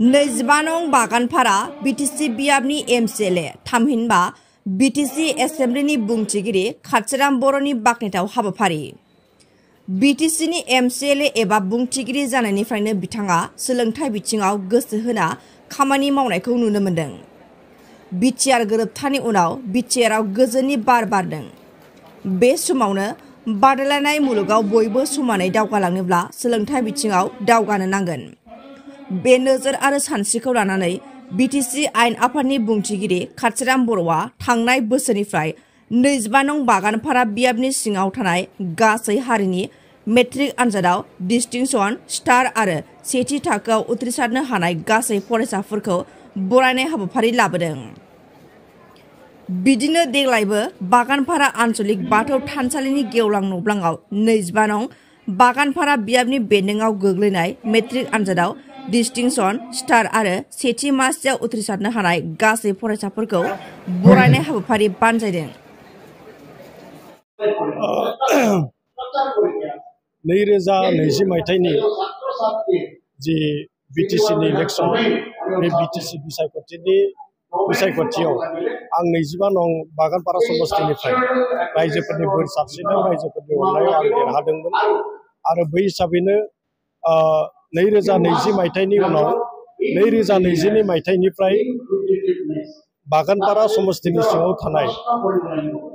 नैजिबानं Baganpara BTC बियाबनि MCLA थामहिनबा BTC एसेम्ब्लिनि बुंथिगिरि खाथिराम बर'नि बाखनायथाव हाबाफारि। बिटिसिनि एमसिएलए एबा बुंथिगिरि जानायनिफ्रायनो बिथाङा सोलोंथाइ बिथिङाव गोसो होना खामानि मावनायखौ नुनो मोन्दों। बिटिआर गोरोबथानि उनाव बिटिआरआव गोजोननि बार बारदों। बे समावनो बादायलायनाय मुलुगाव बयबो समानै दावगालांनोब्ला सोलोंथाइ बिथिङाव दावगानो नांगोन। बे नोजोर आरो सानस्रिखौ लानानै बिटिसि आयेन आफादनि बुंथिगिरि खाथिराम बर'आ थांनाय बोसोरनिफ्राय 25 नं बागानपारा बियाबनि सिङाव थानाय गासै हारिनि मेट्रिक आनजादाव डिस्टिंसन, स्टार आरो सेथि थाखोआव उथ्रिसारनो हानाय गासै फरायसाफोरखौ बरायनाय हाबाफारि लाबोदों। बिदिनो देग्लायबो बागानपारा आन्चलिक बाथौ थानसालिनि गेवलां नब्लाङाव 25 नं बागानपारा बियाबनि बेन्दोंआव गोग्लैनाय मेट्रिक आनजादाव डिस्टिंसन, स्टार आरो सेथि मासियाव उथ्रिसारनो हानाय गासै फरायसाफोरखौ बरायनाय हाबाफारि बानजायदों। 2020 मायथाइनि जि बिटिसिनि इलेक्सन, बे बिटिसि बिसायख'थियाव आं 25 नं बागानपारा समस्तिनिफ्राय रायजोफोरनि बोर सारस्रिनाय, रायजोफोरनि अननायाव आं देरहादोंमोन। आरो बै हिसाबैनो 2020 मायथाइनि उनाव 2022 मायथाइनिफ्राय बागानपारा समस्तिनि सिङाव थानाय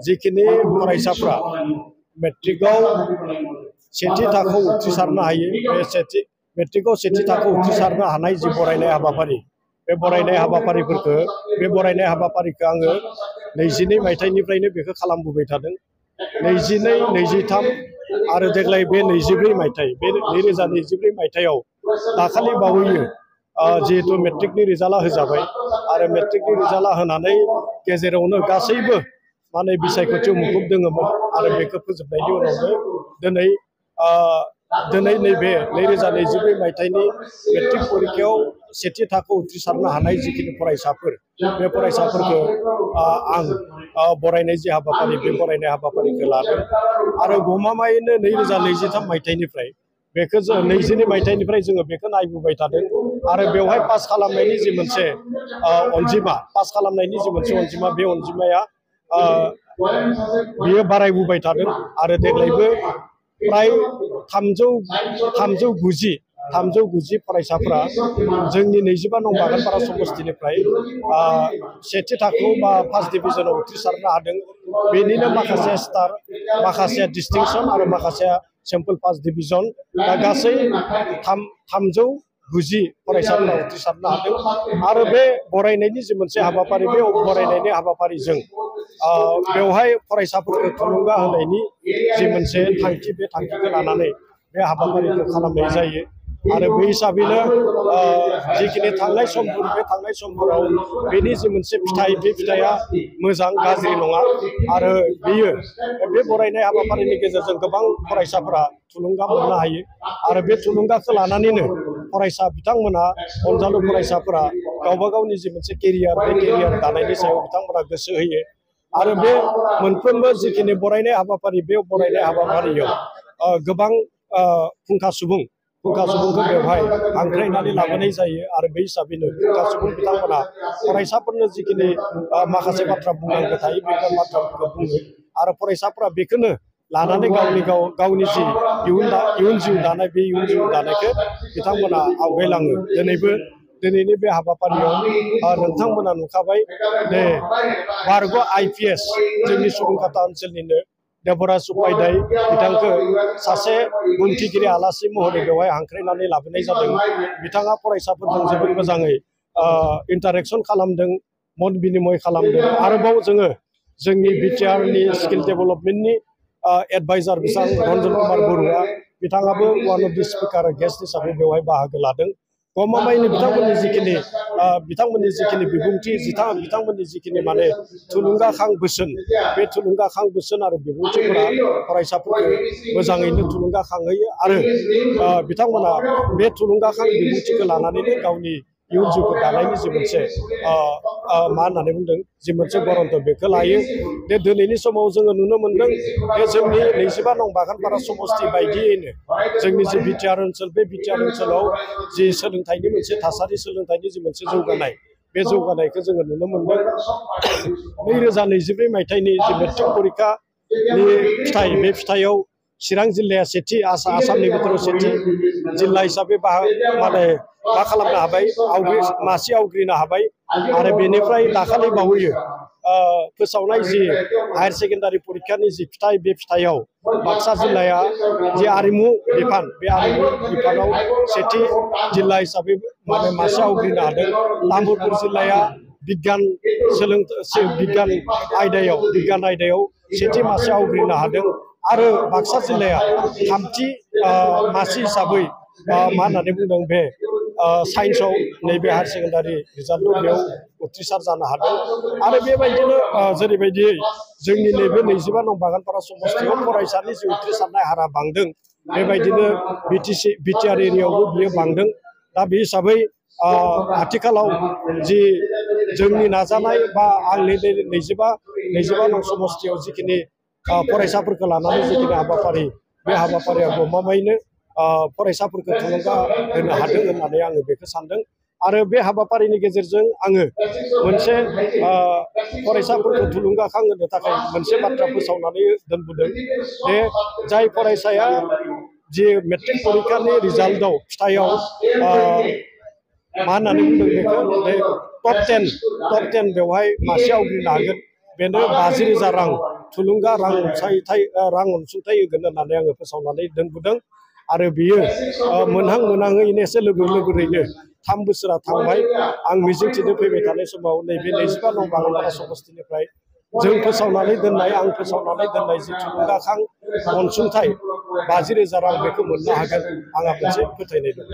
जिखिनि फरायसाफ्रा मेट्रिकआव सेथि थाखोआव उथ्रिसारनो हायो, बे मेट्रिकआव सेथि थाखोआव उथ्रिसारनो हानाय जि बरायनाय हाबाफारि, बे बरायनाय हाबाफारिखौ आङो 22 मायथाइनिफ्रायनो बेखौ खालामबोबाय थादों। 22, 23 आरो देग्लाय बे 24 मायथाइ, बे 2024 मायथाइयाव दाखालि बावैयो जिहेतु मेट्रिकनि रिजाल्टआ होजाबाय आरो मेट्रिकनि रिजाल्टआ होनानै गेजेरावनो गासैबो माने बिसायख'थियाव मुखुब दङमोन आरो बेखौ फोजोबनायनि उनावनो दिनै नैबे 2024 मायथाइनि मेट्रिक परिखायाव सेथि थाखोआव उथ्रिसारनो हानाय जिखिनि फरायसाफोर, बे फरायसाफोरखौ आं बरायनाय जि हाबाफारि, बे बरायनाय हाबाफारिखौ लादों। आरो गमामायैनो 2023 मायथाइनिफ्राय बेखौ 22 मायथाइनिफ्राय जोङो बेखौ नायबोबाय थादों आरो बेवहाय पास खालामनायनि जि मोनसे अनजिमा, बे अनजिमाया बियो बारायबोबाय थादों आरो देग्लायबो प्राय 390 फरायसाफोरा जोंनि 25 नं बागानपारा समस्तिनिफ्राय सेथि थाखोआव बा फार्स्ट डिभिजनाव उथ्रिसारनो हादों। बेनिनो माखासे स्टार, माखासे डिस्टिंसन आरो माखासे सिम्पल फार्स्ट डिभिजन, दा गासै 390 फरायसाफोरा उथ्रिसारनो हादों। आरो बे बरायनायनि जि मोनसे हाबाफारि, बे बरायनायनि हाबाफारिजों बेवहाय फरायसाफोरखौ थुलुंगा होनायनि जि मोनसे थांखि, बे थांखिखौ लानानै बे हाबाफारिखौ खालामनाय जायो। आरो बे हिसाबैनो जिखिनि थांनाय समफोर, बे थांनाय समफोराव बेनि जि मोनसे फिथाइ, बे फिथाइया मोजां, गाज्रि नङा। आरो बे बरायनाय हाबाफारिनि गेजेरजों गोबां फरायसाफोरा थुलुंगा मोननो हायो आरो बे थुलुंगाखौ लानानैनो बिथांमोना, अनजालु फरायसाफोरा गावबा गावनि जि मोनसे केरियार, बे केरियार दानायनि सायाव बिथांमोना गोसो होयो। आरो बे मोनफ्रोमबो जिखिनि बरायनाय हाबाफारि, बे बरायनाय हाबाफारियाव गोबां फुंखा सुबुंखौ बेवहाय हांख्रायनानै लाबोनाय जायो। आरो बे हिसाबैनो फुंखा सुबुं बिथांमोना फरायसाफोरनो जिखिनि माखासे बाथ्रा बुंनांगौ थायो, बेफोर बाथ्राफोरखौ बुङो आरो फरायसाफोरा बेखौनो लानानै गावनि जि इयुन जिउ दानाय, बे इयुन जिउ दानायखौ बिथांमोना आवगायलाङो। दिनैनि बे हाबाफारियाव नोंथांमोना नुखाबाय, बे बारग' IPS जोंनि सुबुंखाता ओनसोलनिनो देबराज उपाध्याय बिथांखौ सासे बुंथिगिरि आलासि महरै बेवहाय हांख्रायनानै लाबोनाय जादों। बिथाङा फरायसाफोरजों जोबोद मोजाङै इन्टारेक्सन खालामदों, मत बिनिमय खालामदों। आरोबाव जोंनि बिटिआरनि स्किल डेभेलपमेन्टनि एडभाइजार बिथां रन्जन कुमार बरुवा बिथाङाबो one of the speaker guest हिसाबै बेवहाय बाहागो लादों। गमामायैनो बिथांमोननि जिखिनि बिबुंथि, बिथांमोननि जिखिनि माने थुलुंगाखां बोसोन, बे थुलुंगाखां बोसोन आरो बिबुंथिफोरा फरायसाफोरखौ मोजाङैनो थुलुंगाखांहोयो। आरो बिथांमोना बे थुलुंगाखां बिबुंथिखौ लानानैनो गावनि इयुन जिउखौ दानायनि जि मोनसे मा होननानै बुंदों जि मोनसे गरन्थ बेखौ लायो बे दिनैनि समाव जोङो नुनो मोनदों बे जोंनि 25 नं बागानपारा समस्ति बायदियैनो जोंनि जि बिटिआर ओनसोल बे बिटिआर ओनसोलाव जि सोलोंथाइनि मोनसे थासारि सोलोंथाइनि जि मोनसे जौगानाय बे जौगानायखौ जोङो नुनो मोनदों 2024 मायथाइनि जि मेट्रिक परिखानि फिथाइ बे फिथाइयाव चिरां जिल्लाया सेथि आसामनि बिथोराव सेथि जिल्ला हिसाबै माने मा खालामनो हाबाय मासि आवग्रिनो हाबाय आरो बेनिफ्राय दाखालि बावैयो फोसावनाय जि हायार सेकेन्डारि परिखानि जि फिथाइ बे फिथाइयाव बाक्सा जिल्लाया जि आरिमु बिफान बे आरिमु बिफानाव सेथि जिल्ला हिसाबै माने मासि आवग्रिनो हादों तामुलपुर जिल्लाया बिगियान आयदायाव सेथि मासि आवग्रिनो हादों आरो बाक्सा जिल्लाया थामथि मासि हिसाबै मा होननानै बुंदों बे साइन्सआव नैबे हायार सेकेन्डारि रिजाल्टआव बेयाव उथ्रिसार जानो हादों आरो बेबायदिनो जेरैबायदि जोंनि नैबे 25 नं बागानपारा समस्तियाव फरायसानि जि उथ्रिसारनाय हारा बांदों बेबायदिनो बिटिआर एरियायावबो बियो बांदों दा बे हिसाबै आथिखालाव जि जोंनि नाजानाय बा आंनि 25 नं समस्तियाव जिखिनि फरायसाफोरखौ लानानै जिखिनि हाबाफारि बे हाबाफारिया गमामायैनो फरायसाफोरखौ थुलुंगा होनो हादों होननानै आङो बेखौ सानदों आरो बे हाबाफारिनि गेजेरजों आङो मोनसे फरायसाफोरखौ थुलुंगाखां होनो थाखाय मोनसे बाथ्रा फोसावनानै दोनबोदों बे जाय फरायसाया जि मेट्रिक परिखानि रिजाल्टआव फिथाइयाव मा होननानै बुंदों बेखौ बे टप 10 बेवहाय मासि आवग्रिनो हागोन बेनो 50,000 रां थुलुंगा रां अनसुंथाइ होगोन होननानै आङो फोसावनानै दोनबोदों आरो बियो मोनहाङैनो एसे लोगोरैनो 3 बोसोरा थांबाय आं मिजिंथिनो फैबाय थानाय समाव नैबे 25 नं बागानपारा समस्तिनिफ्राय जों फोसावनानै दोननाय जि थुलुंगाखां अनसुंथाइ 50,000 रां बेखौ मोननो हागोन आंहा मोनसे फोथायनाय दं।